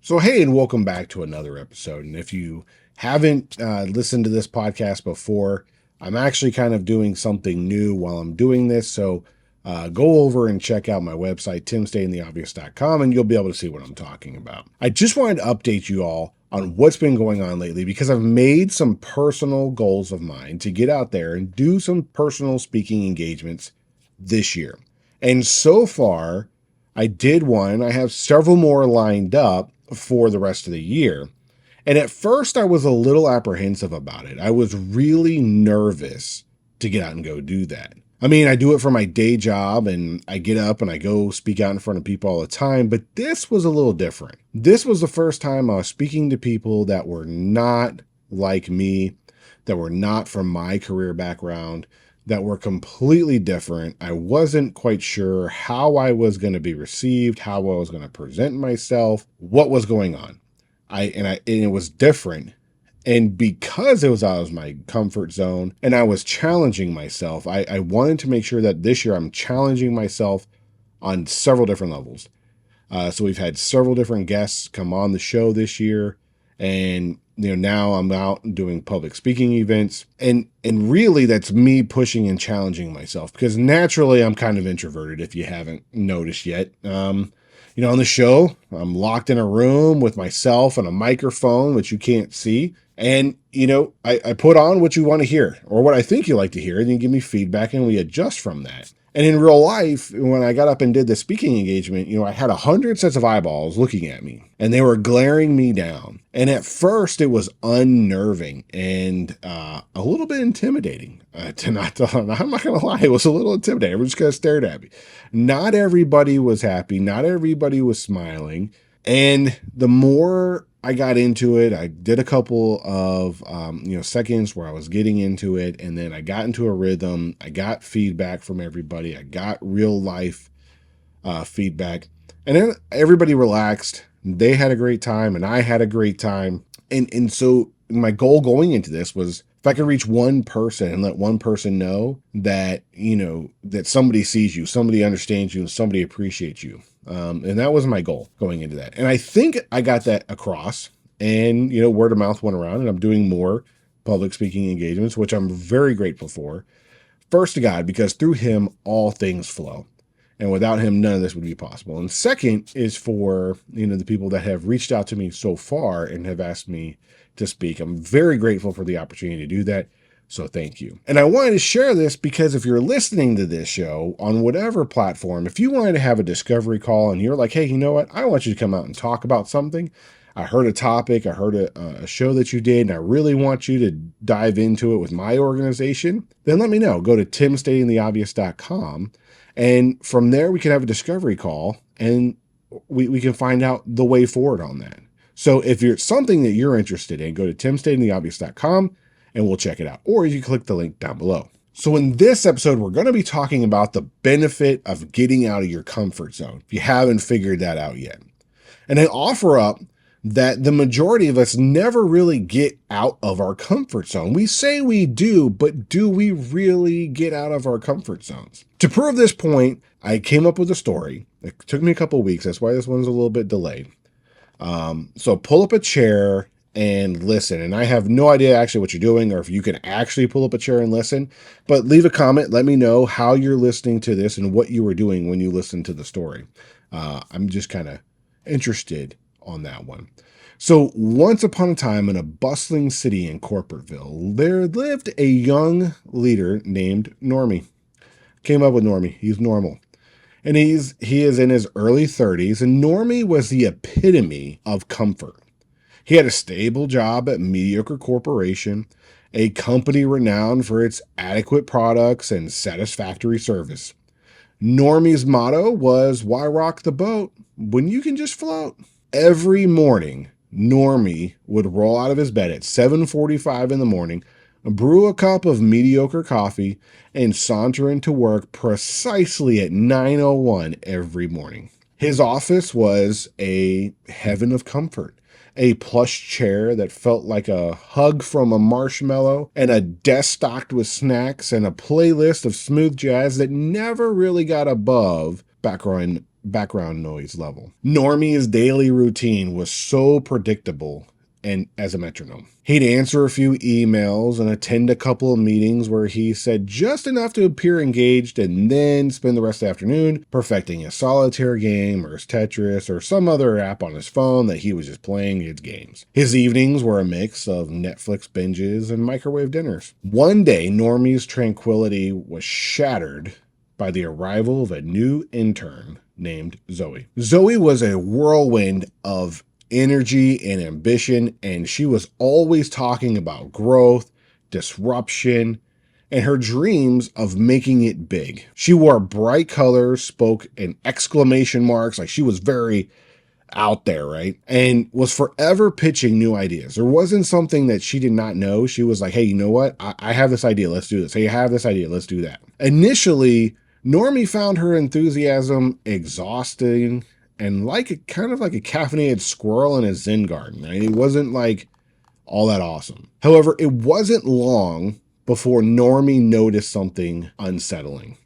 So, hey, and welcome back to another episode. And if you haven't listened to this podcast before, I'm actually kind of doing something new while I'm doing this. So, go over and check out my website, timstayintheobvious.com, and you'll be able to see what I'm talking about. I just wanted to update you all on what's been going on lately because I've made some personal goals of mine to get out there and do some personal speaking engagements this year. And so far, I did one. I have several more lined up for the rest of the year. And at first, I was a little apprehensive about it. I was really nervous to get out and go do that. I mean, I do it for my day job and I get up and I go speak out in front of people all the time, but this was a little different. This was the first time I was speaking to people that were not like me, that were not from my career background, that were completely different. I wasn't quite sure how I was going to be received, how I was going to present myself, what was going on. And it was different. And because it was out of my comfort zone and I was challenging myself, I wanted to make sure that this year I'm challenging myself on several different levels. So we've had several different guests come on the show this year, and now I'm out doing public speaking events, and really that's me pushing and challenging myself because naturally I'm kind of introverted. If you haven't noticed yet, on the show I'm locked in a room with myself and a microphone, which you can't see. And, I put on what you want to hear or what I think you like to hear, and you give me feedback and we adjust from that. And in real life, when I got up and did the speaking engagement, I had 100 sets of eyeballs looking at me and they were glaring me down. And at first it was unnerving and a little bit intimidating. I'm not going to lie. It was a little intimidating. Everyone just kind of stared at me. Not everybody was happy. Not everybody was smiling. And the more I got into it, I did a couple of, seconds where I was getting into it. And then I got into a rhythm. I got feedback from everybody. I got real life feedback. And then everybody relaxed. They had a great time and I had a great time. And so my goal going into this was if I could reach one person and let one person know that, that somebody sees you, somebody understands you, and somebody appreciates you. And that was my goal going into that. And I think I got that across, and, word of mouth went around, and I'm doing more public speaking engagements, which I'm very grateful for. First to God, because through him, all things flow. And without him, none of this would be possible. And second is for, the people that have reached out to me so far and have asked me to speak. I'm very grateful for the opportunity to do that. So thank you. And I wanted to share this because if you're listening to this show on whatever platform, if you wanted to have a discovery call and you're like, hey, you know what? I want you to come out and talk about something. I heard a topic, I heard a show that you did, and I really want you to dive into it with my organization, then let me know. Go to timstayintheobvious.com. And from there, we can have a discovery call and we can find out the way forward on that. So if it's something that you're interested in, go to timstayintheobvious.com and we'll check it out. Or you can click the link down below. So in this episode, we're going to be talking about the benefit of getting out of your comfort zone, if you haven't figured that out yet. And I offer up that the majority of us never really get out of our comfort zone. We say we do, but do we really get out of our comfort zones? To prove this point, I came up with a story. It took me a couple of weeks. That's why this one's a little bit delayed. So pull up a chair and listen. And I have no idea actually what you're doing or if you can actually pull up a chair and listen, but leave a comment. Let me know how you're listening to this and what you were doing when you listened to the story. I'm just kind of interested on that one. So once upon a time in a bustling city in Corporateville, there lived a young leader named Normie. Came up with Normie. He's normal. And he is in his early 30s, and Normie was the epitome of comfort. He had a stable job at mediocre corporation, a company renowned for its adequate products and satisfactory service. Normie's motto was, why rock the boat when you can just float? Every morning, Normie would roll out of his bed at 7:45 in the morning, brew a cup of mediocre coffee, and saunter into work precisely at 9:01 every morning. His office was a heaven of comfort, a plush chair that felt like a hug from a marshmallow, and a desk stocked with snacks, and a playlist of smooth jazz that never really got above background background noise level. Normie's daily routine was so predictable and as a metronome. He'd answer a few emails and attend a couple of meetings where he said just enough to appear engaged and then spend the rest of the afternoon perfecting his solitaire game or his Tetris or some other app on his phone that he was just playing his games. His evenings were a mix of Netflix binges and microwave dinners. One day, Normie's tranquility was shattered by the arrival of a new intern named Zoe. Zoe was a whirlwind of energy and ambition, and she was always talking about growth, disruption, and her dreams of making it big. She wore bright colors, spoke in exclamation marks, like she was very out there, right? And was forever pitching new ideas. There wasn't something that she did not know. She was like, hey, you know what? I have this idea. Let's do this. Hey, I have this idea. Let's do that. Initially, Normie found her enthusiasm exhausting and kind of like a caffeinated squirrel in a Zen garden. Right? It wasn't like all that awesome. However, it wasn't long before Normie noticed something unsettling.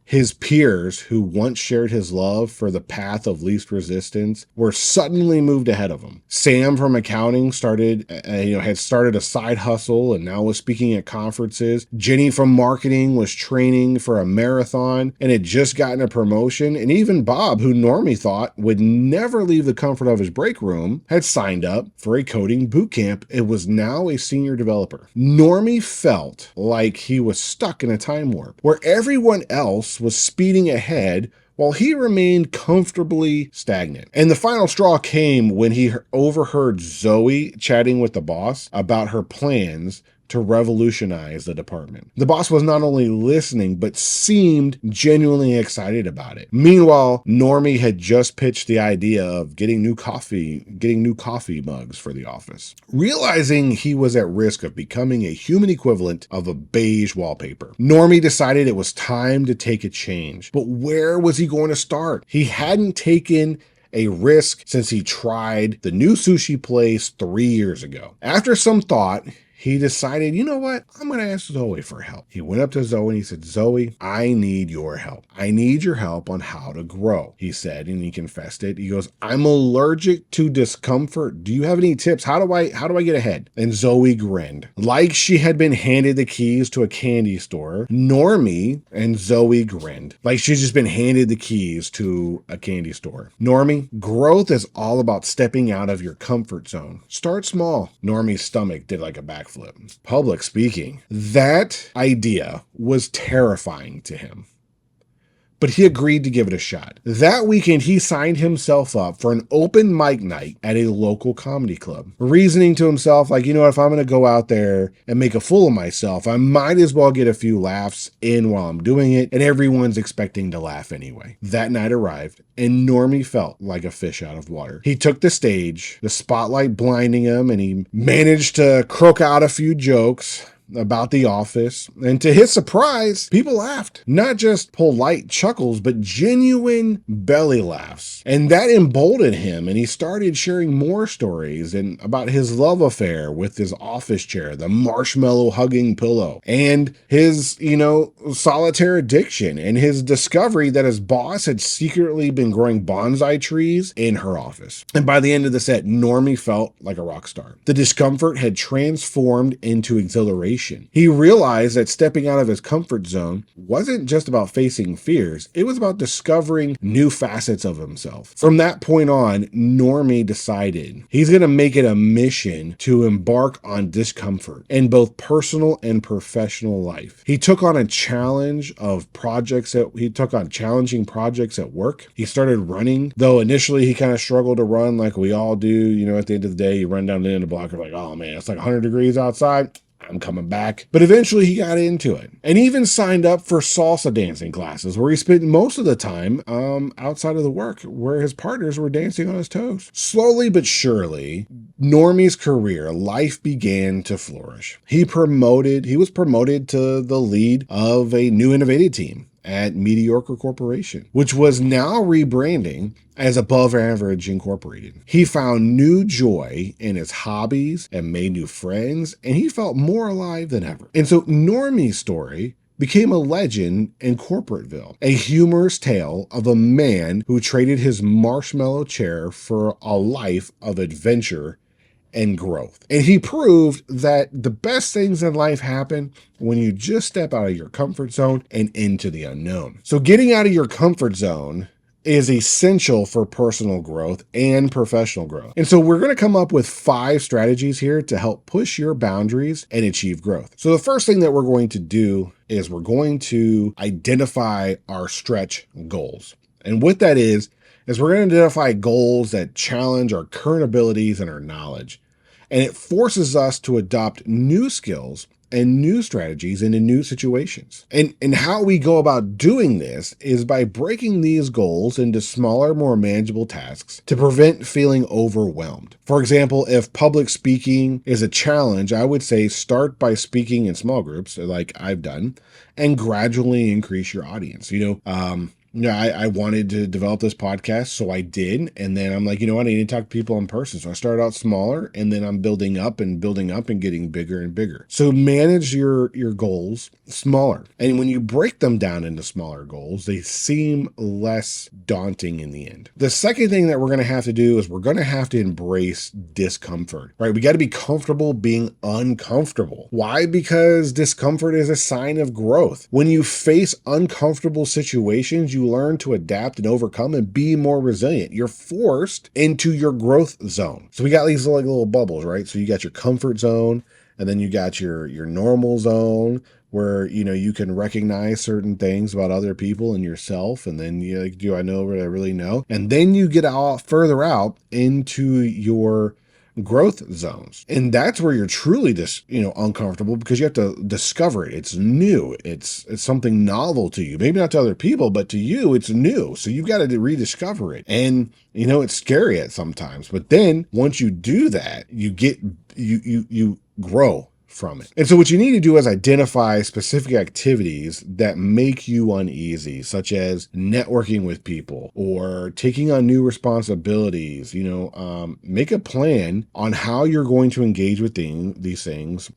His peers, who once shared his love for the path of least resistance, were suddenly moved ahead of him. Sam from accounting had started a side hustle and now was speaking at conferences. Jenny from marketing was training for a marathon and had just gotten a promotion. And even Bob, who Normie thought would never leave the comfort of his break room, had signed up for a coding boot camp and was now a senior developer. Normie felt like he was stuck in a time warp where everyone else was speeding ahead while he remained comfortably stagnant. And the final straw came when he overheard Zoe chatting with the boss about her plans to revolutionize the department. The boss was not only listening, but seemed genuinely excited about it. Meanwhile, Normie had just pitched the idea of getting new coffee mugs for the office. Realizing he was at risk of becoming a human equivalent of a beige wallpaper, Normie decided it was time to take a change. But where was he going to start? He hadn't taken a risk since he tried the new sushi place 3 years ago. After some thought, he decided, you know what? I'm going to ask Zoe for help. He went up to Zoe and he said, Zoe, I need your help. I need your help on how to grow, he said, and he confessed it. He goes, I'm allergic to discomfort. Do you have any tips? How do I get ahead? And Zoe grinned. Like she had been handed the keys to a candy store, Normie and Zoe grinned. Like she's just been handed the keys to a candy store. Normie, growth is all about stepping out of your comfort zone. Start small. Normie's stomach did like a backflip. Public speaking. That idea was terrifying to him, but he agreed to give it a shot. That weekend, he signed himself up for an open mic night at a local comedy club, reasoning to himself, like, you know what, if I'm going to go out there and make a fool of myself, I might as well get a few laughs in while I'm doing it, and everyone's expecting to laugh anyway. That night arrived, and Normie felt like a fish out of water. He took the stage, the spotlight blinding him, and he managed to croak out a few jokes about the office. And to his surprise, people laughed. Not just polite chuckles, but genuine belly laughs. And that emboldened him, and he started sharing more stories and about his love affair with his office chair, the marshmallow hugging pillow, and his, solitaire addiction, and his discovery that his boss had secretly been growing bonsai trees in her office. And by the end of the set, Normie felt like a rock star. The discomfort had transformed into exhilaration. He realized that stepping out of his comfort zone wasn't just about facing fears, it was about discovering new facets of himself. From that point on, Normie decided he's going to make it a mission to embark on discomfort in both personal and professional life. He took on a challenge of challenging projects at work. He started running, though initially he kind of struggled to run like we all do. At the end of the day, you run down the end of the block, you're like, oh man, it's like 100 degrees outside. I'm coming back. But eventually he got into it and even signed up for salsa dancing classes where he spent most of the time outside of the work where his partners were dancing on his toes. Slowly but surely, Normie's career life began to flourish. He was promoted to the lead of a new innovative team at Mediocre Corporation, which was now rebranding as Above Average Incorporated. He found new joy in his hobbies and made new friends, and he felt more alive than ever. And so Normie's story became a legend in Corporateville, a humorous tale of a man who traded his marshmallow chair for a life of adventure and growth. And he proved that the best things in life happen when you just step out of your comfort zone and into the unknown. So getting out of your comfort zone is essential for personal growth and professional growth. And so we're going to come up with 5 strategies here to help push your boundaries and achieve growth. So the first thing that we're going to do is we're going to identify our stretch goals. And what that is we're going to identify goals that challenge our current abilities and our knowledge. And it forces us to adopt new skills and new strategies into new situations. And how we go about doing this is by breaking these goals into smaller, more manageable tasks to prevent feeling overwhelmed. For example, if public speaking is a challenge, I would say start by speaking in small groups, like I've done, and gradually increase your audience. I wanted to develop this podcast, so I did. And then I'm like, you know what? I need to talk to people in person. So I started out smaller, and then I'm building up and getting bigger and bigger. So manage your goals smaller. And when you break them down into smaller goals, they seem less daunting in the end. The second thing that we're going to have to do is we're going to have to embrace discomfort, right? We got to be comfortable being uncomfortable. Why? Because discomfort is a sign of growth. When you face uncomfortable situations, you learn to adapt and overcome and be more resilient. You're forced into your growth zone. So we got these little bubbles, right? So you got your comfort zone, and then you got your normal zone where, you can recognize certain things about other people and yourself. And then you're like, do I know what I really know? And then you get further out into your growth zones. And that's where you're truly just, uncomfortable, because you have to discover it. It's new. It's something novel to you. Maybe not to other people, but to you, it's new. So you've got to rediscover it. And, it's scary at sometimes. But then once you do that, you grow from it. And so what you need to do is identify specific activities that make you uneasy, such as networking with people or taking on new responsibilities. Make a plan on how you're going to engage with these things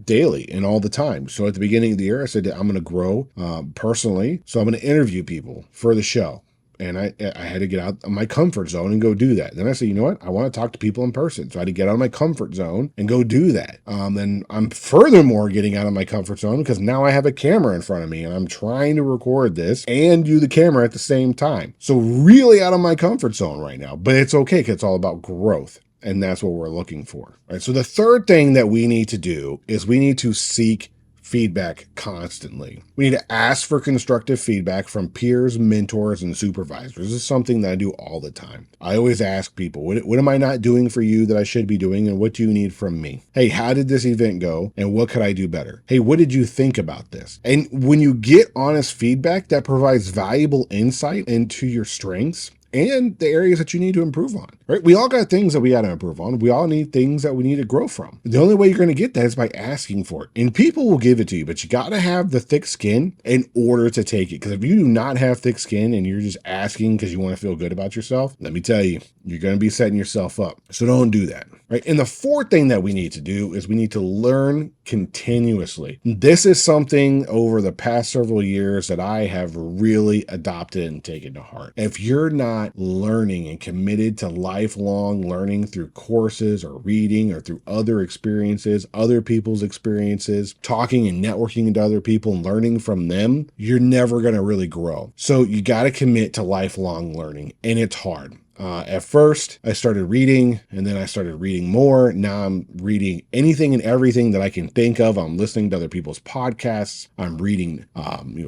daily and all the time. So at the beginning of the year, I said, I'm going to grow personally. So I'm going to interview people for the show. And I had to get out of my comfort zone and go do that. Then I said, you know what? I want to talk to people in person. So I had to get out of my comfort zone and go do that. Then I'm furthermore getting out of my comfort zone because now I have a camera in front of me and I'm trying to record this and do the camera at the same time. So really out of my comfort zone right now, but it's okay because it's all about growth. And that's what we're looking for. Right? So the third thing that we need to do is we need to seek feedback constantly. We need to ask for constructive feedback from peers, mentors, and supervisors. This is something that I do all the time. I always ask people, what am I not doing for you that I should be doing, and what do you need from me? Hey, how did this event go, and what could I do better? Hey, what did you think about this? And when you get honest feedback, that provides valuable insight into your strengths and the areas that you need to improve on, right? We all got things that we got to improve on. We all need things that we need to grow from. The only way you're going to get that is by asking for it. And people will give it to you, but you got to have the thick skin in order to take it. Because if you do not have thick skin and you're just asking because you want to feel good about yourself, let me tell you, you're going to be setting yourself up. So don't do that, right? And the fourth thing that we need to do is we need to learn continuously. This is something over the past several years that I have really adopted and taken to heart. If you're not learning and committed to lifelong learning through courses or reading or through other experiences, other people's experiences, talking and networking into other people and learning from them, you're never going to really grow. So you got to commit to lifelong learning, and it's hard. At first, I started reading, and then I started reading more. Now I'm reading anything and everything that I can think of. I'm listening to other people's podcasts. I'm reading,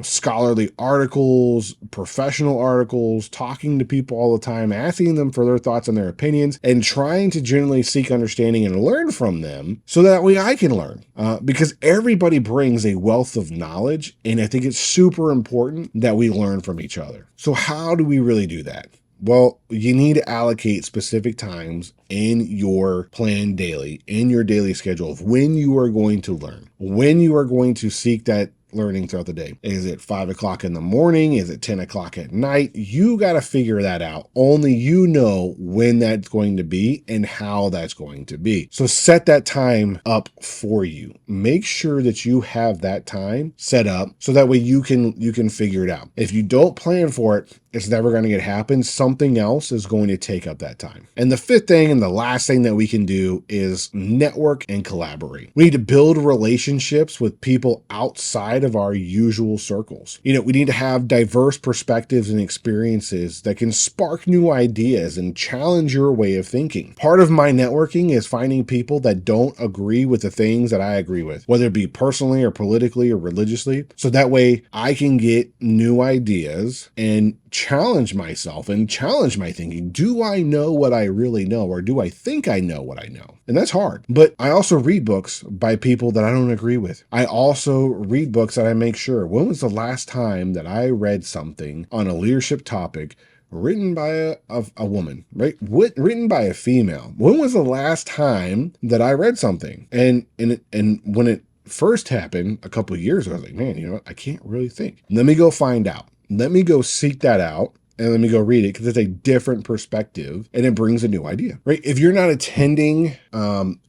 scholarly articles, professional articles, talking to people all the time, asking them for their thoughts and their opinions, and trying to genuinely seek understanding and learn from them so that way I can learn. Because everybody brings a wealth of knowledge, and I think it's super important that we learn from each other. So how do we really do that? Well, you need to allocate specific times in your plan daily, in your daily schedule of when you are going to learn, when you are going to seek that learning throughout the day? Is it 5 o'clock in the morning? Is it 10 o'clock at night? You got to figure that out. Only you know when that's going to be and how that's going to be. So set that time up for you. Make sure that you have that time set up so that way you can figure it out. If you don't plan for it, it's never going to get happen. Something else is going to take up that time. And the fifth thing and the last thing that we can do is network and collaborate. We need to build relationships with people outside of our usual circles. We need to have diverse perspectives and experiences that can spark new ideas and challenge your way of thinking. Part of my networking is finding people that don't agree with the things that I agree with, whether it be personally or politically or religiously. So that way I can get new ideas and challenge myself and challenge my thinking. Do I know what I really know, or do I think I know what I know? And that's hard. But I also read books by people that I don't agree with. I also read books that I make sure. When was the last time that I read something on a leadership topic written by a woman, right? Written by a female? When was the last time that I read something? And when it first happened a couple of years ago, I was like, man, you know what? I can't really think. Let me go find out. Let me go seek that out and let me go read it, because it's a different perspective and it brings a new idea, right? If you're not attending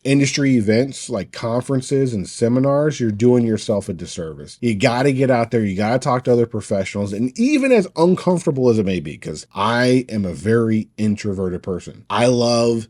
industry events like conferences and seminars, you're doing yourself a disservice. You got to get out there. You got to talk to other professionals. And even as uncomfortable as it may be, because I am a very introverted person, I love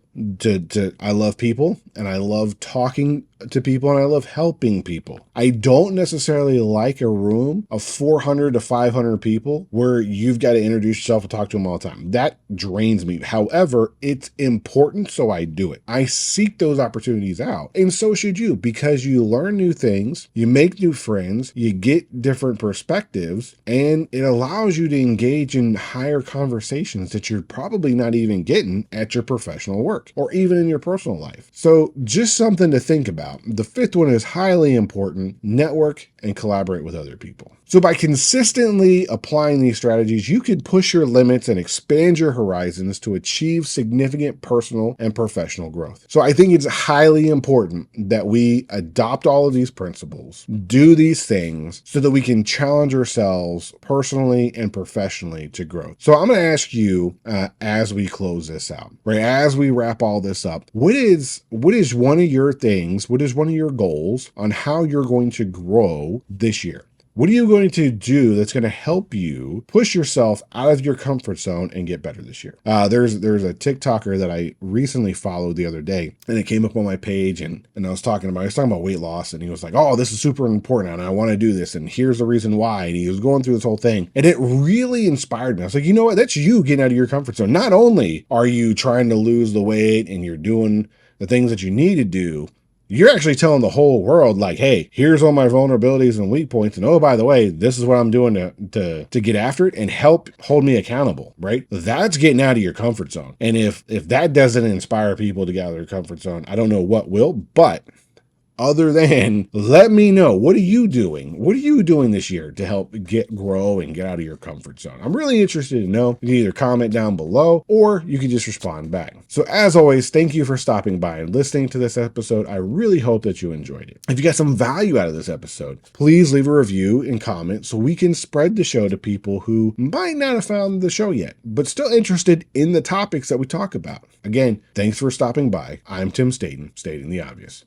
I love people, and I love talking to people, and I love helping people. I don't necessarily like a room of 400 to 500 people where you've got to introduce yourself and talk to them all the time. That drains me. However, it's important, so I do it. I seek those opportunities out, and so should you, because you learn new things, you make new friends, you get different perspectives, and it allows you to engage in higher conversations that you're probably not even getting at your professional work or even in your personal life. So just something to think about. The fifth one is highly important: network and collaborate with other people. So by consistently applying these strategies, you could push your limits and expand your horizons to achieve significant personal and professional growth. So I think it's highly important that we adopt all of these principles, do these things so that we can challenge ourselves personally and professionally to grow. So I'm going to ask you as we close this out, right? As we wrap all this up, what is one of your things, what is one of your goals on how you're going to grow this year? What are you going to do that's going to help you push yourself out of your comfort zone and get better this year? There's a TikToker that I recently followed the other day, and it came up on my page, and I was talking about weight loss, and he was like, oh, this is super important, and I want to do this, and here's the reason why. And he was going through this whole thing, and it really inspired me. I was like, you know what? That's you getting out of your comfort zone. Not only are you trying to lose the weight and you're doing the things that you need to do, you're actually telling the whole world, like, hey, here's all my vulnerabilities and weak points. And oh, by the way, this is what I'm doing to get after it and help hold me accountable, right? That's getting out of your comfort zone. And if that doesn't inspire people to get out of their comfort zone, I don't know what will. But other than, let me know, what are you doing? What are you doing this year to help grow and get out of your comfort zone? I'm really interested to know. You can either comment down below or you can just respond back. So as always, thank you for stopping by and listening to this episode. I really hope that you enjoyed it. If you got some value out of this episode, please leave a review and comment so we can spread the show to people who might not have found the show yet, but still interested in the topics that we talk about. Again, thanks for stopping by. I'm Tim Staten, stating the obvious.